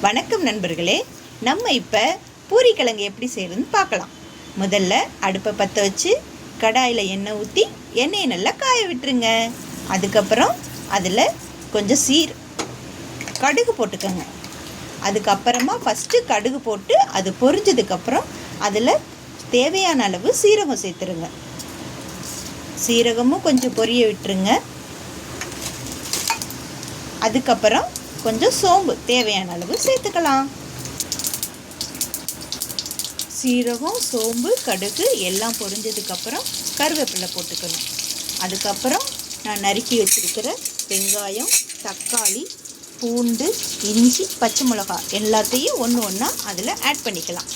வணக்கம் நண்பர்களே, நம்ம இப்போ பூரிக்கிழங்கு எப்படி செய்யறதுன்னு பார்க்கலாம். முதல்ல அடுப்பை பற்ற வச்சு கடாயில் எண்ணெய் ஊற்றி எண்ணெயை நல்லா காய விட்டுருங்க. அதுக்கப்புறம் அதில் கொஞ்சம் கடுகு போட்டுக்கோங்க. அதுக்கப்புறமா ஃபஸ்ட்டு கடுகு போட்டு அது பொரிஞ்சதுக்கப்புறம் அதில் தேவையான அளவு சீரகம் சேர்த்துருங்க. சீரகமும் கொஞ்சம் பொரிய விட்டுருங்க. அதுக்கப்புறம் கொஞ்சம் சோம்பு தேவையான அளவு சேர்த்துக்கலாம். சீரகம், சோம்பு, கடுகு எல்லாம் பொரிஞ்சதுக்கப்புறம் கருவேப்பிலை போட்டுக்கணும். அதுக்கப்புறம் நான் நறுக்கி வச்சுருக்கிற வெங்காயம், தக்காளி, பூண்டு, இஞ்சி, பச்சை மிளகாய் எல்லாத்தையும் ஒன்று ஒன்றா அதில் ஆட் பண்ணிக்கலாம்.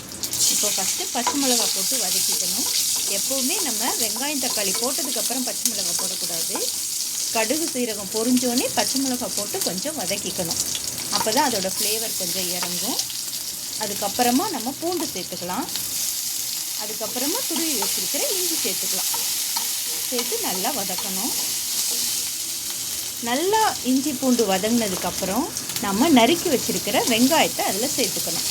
இப்போ ஃபஸ்ட்டு பச்சை மிளகாய் போட்டு வதக்கிக்கணும். எப்போவுமே நம்ம வெங்காயம் தக்காளி போட்டதுக்கப்புறம் பச்சை மிளகாய் போடக்கூடாது. கடுகு சீரகம் பொரிஞ்சோடனே பச்சை மிளகாய் போட்டு கொஞ்சம் வதக்கிக்கணும். அப்போ தான் அதோடய ஃப்ளேவர் கொஞ்சம் இறங்கும். அதுக்கப்புறமா நம்ம பூண்டு சேர்த்துக்கலாம். அதுக்கப்புறமா துருவி வச்சுருக்கிற இஞ்சி சேர்த்துக்கலாம். சேர்த்து நல்லா வதக்கணும். நல்லா இஞ்சி பூண்டு வதங்கினதுக்கப்புறம் நம்ம நறுக்கி வச்சுருக்கிற வெங்காயத்தை அதில் சேர்த்துக்கணும்.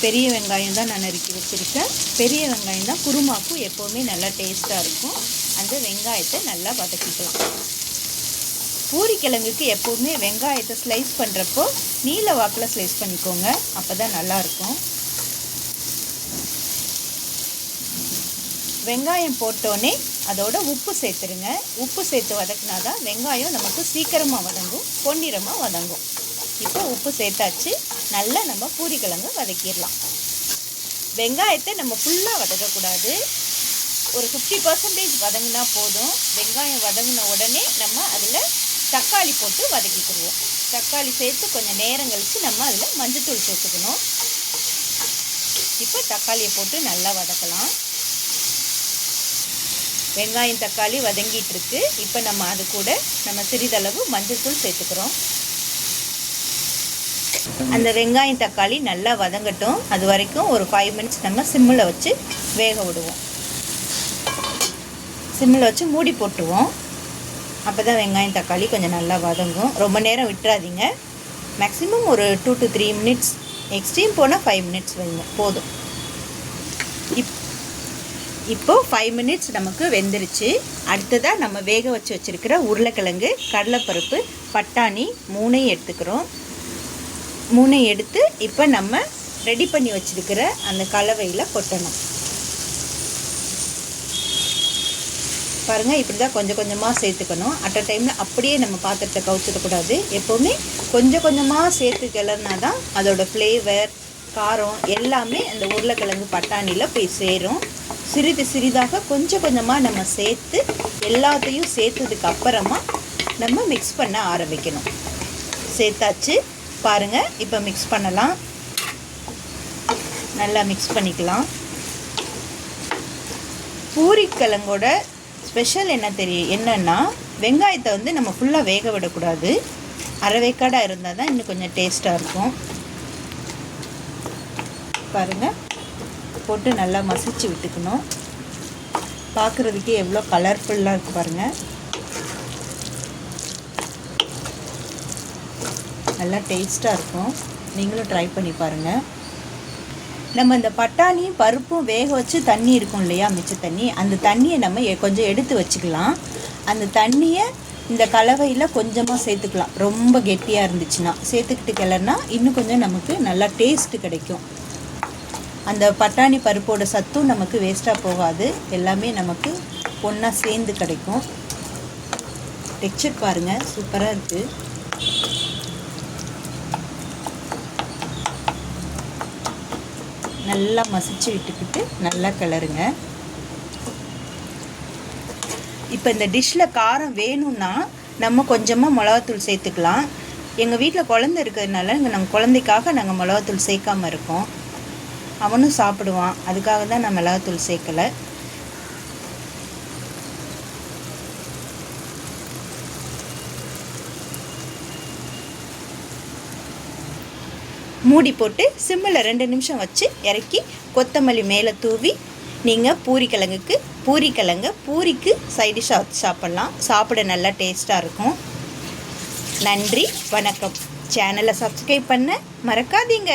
பெரிய வெங்காயம் தான் நான் நறுக்கி வச்சுருக்கேன். பெரிய வெங்காயம் தான் குருமாக்கும் எப்போவுமே நல்லா டேஸ்ட்டாக இருக்கும். அந்த வெங்காயத்தை நல்லா வதக்கிக்கலாம். பூரிக்கிழங்குக்கு எப்போவுமே வெங்காயத்தை ஸ்லைஸ் பண்ணுறப்போ நீல வாக்கில் ஸ்லைஸ் பண்ணிக்கோங்க. அப்போ தான் நல்லாயிருக்கும். வெங்காயம் போட்டோன்னே அதோட உப்பு சேர்த்துருங்க. உப்பு சேர்த்து வதக்கினா தான் வெங்காயம் நமக்கு சீக்கிரமாக வதங்கும், பொன்னிறமாக வதங்கும். இப்போ உப்பு சேர்த்தாச்சு. நல்லா நம்ம பூரிக்கிழங்கு வதக்கிடலாம். வெங்காயத்தை நம்ம ஃபுல்லாக வதக்கக்கூடாது. ஒரு 50% வதங்கினா போதும். வெங்காயம் வதங்கின உடனே நம்ம அதில் தக்காளி போட்டு வதக்கிக்கிடுவோம். தக்காளி சேர்த்து கொஞ்சம் நேரம் கழித்து நம்ம அதில் மஞ்சத்தூள் சேர்த்துக்கணும். இப்போ தக்காளியை போட்டு நல்லா வதக்கலாம். வெங்காயம் தக்காளி வதங்கிட்டுருக்கு. இப்போ நம்ம அது கூட நம்ம சிறிதளவு மஞ்சத்தூள் சேர்த்துக்கிறோம். அந்த வெங்காயம் தக்காளி நல்லா வதங்கட்டும். அது வரைக்கும் ஒரு 5 மினிட்ஸ் நம்ம சிம்மில் வச்சு வேக விடுவோம். சிம்மில் வச்சு மூடி போட்டுருவோம். அப்போ தான் வெங்காயம் தக்காளி கொஞ்சம் நல்லா வதங்கும். ரொம்ப நேரம் விட்டுறாதீங்க. மேக்ஸிமம் ஒரு 2 to 3 மினிட்ஸ், எக்ஸ்ட்ரீம் போனால் 5 மினிட்ஸ் வைங்க போதும். இப்போது 5 மினிட்ஸ் நமக்கு வெந்துருச்சு. அடுத்ததாக நம்ம வேக வச்சு வச்சுருக்கிற உருளைக்கிழங்கு, கடலைப்பருப்பு, பட்டாணி 3ஐயும் எடுத்துக்கிறோம். 3ஐயும் எடுத்து இப்போ நம்ம ரெடி பண்ணி வச்சுருக்கிற அந்த கலவையில் கொட்டணும். பாருங்கள், இப்படி தான் கொஞ்சம் கொஞ்சமாக சேர்த்துக்கணும். அட் அ டைமில் அப்படியே நம்ம பாத்திரத்தை கவுச்சிடக்கூடாது. எப்போவுமே கொஞ்சம் கொஞ்சமாக சேர்த்து கிளறினா தான் அதோடய ஃப்ளேவர், காரம் எல்லாமே அந்த உருளைக்கிழங்கு பட்டாணியில் போய் சேரும். சிறிது சிறிதாக கொஞ்சம் கொஞ்சமாக நம்ம சேர்த்து எல்லாத்தையும் சேர்த்ததுக்கு அப்புறமா நம்ம மிக்ஸ் பண்ண ஆரம்பிக்கணும். சேர்த்தாச்சு. பாருங்கள், இப்போ மிக்ஸ் பண்ணலாம். நல்லா மிக்ஸ் பண்ணிக்கலாம். பூரிக்கிழங்கோட ஸ்பெஷல் என்னென்னா வெங்காயத்தை வந்து நம்ம ஃபுல்லாக வேக விடக்கூடாது. அரை வேக்காடாக இருந்தால் தான் இன்னும் கொஞ்சம் டேஸ்ட்டாக இருக்கும். பாருங்கள், போட்டு நல்லா மசிச்சு விட்டுக்கணும். பார்க்குறதுக்கே எவ்வளோ கலர்ஃபுல்லாக இருக்குது பாருங்கள். நல்லா டேஸ்ட்டாக இருக்கும். நீங்களும் ட்ரை பண்ணி பாருங்கள். நம்ம இந்த பட்டாணியும் பருப்பும் வேக வச்சு தண்ணி இருக்கும் இல்லையா, மிச்ச தண்ணி, அந்த தண்ணியை நம்ம கொஞ்சம் எடுத்து வச்சுக்கலாம். அந்த தண்ணியை இந்த கலவையில் கொஞ்சமாக சேர்த்துக்கலாம். ரொம்ப கெட்டியாக இருந்துச்சுன்னா சேர்த்துக்கிட்டு கிளறினா இன்னும் கொஞ்சம் நமக்கு நல்லா டேஸ்ட்டு கிடைக்கும். அந்த பட்டாணி பருப்போட சத்தும் நமக்கு வேஸ்ட்டாக போகாது. எல்லாமே நமக்கு ஒன்றா சேர்ந்து கிடைக்கும். டெக்ஸ்சர் பாருங்கள், சூப்பராக இருக்குது. நல்லா மசிச்சு விட்டுக்கிட்டு நல்லா கிளறுங்க. இப்போ இந்த டிஷ்ஷில் காரம் வேணும்னா நம்ம கொஞ்சமாக மிளகாத்தூள் சேர்த்துக்கலாம். எங்கள் வீட்டில் குழந்தை இருக்கிறதுனால நம்ம குழந்தைக்காக நாங்கள் மிளகாத்தூள் சேர்க்காமல் இருக்கோம். அவனும் சாப்பிடுவான், அதுக்காக தான் நான் மிளகாத்தூள் சேர்க்கலை. மூடி போட்டு சிம்மில் 2 நிமிஷம் வச்சு இறக்கி கொத்தமல்லி மேலே தூவி நீங்கள் பூரிக்கு சைடிஷாக சாப்பிட்லாம். சாப்பிட நல்லா டேஸ்ட்டாக இருக்கும். நன்றி, வணக்கம். சேனலை சப்ஸ்கிரைப் பண்ண மறக்காதீங்க.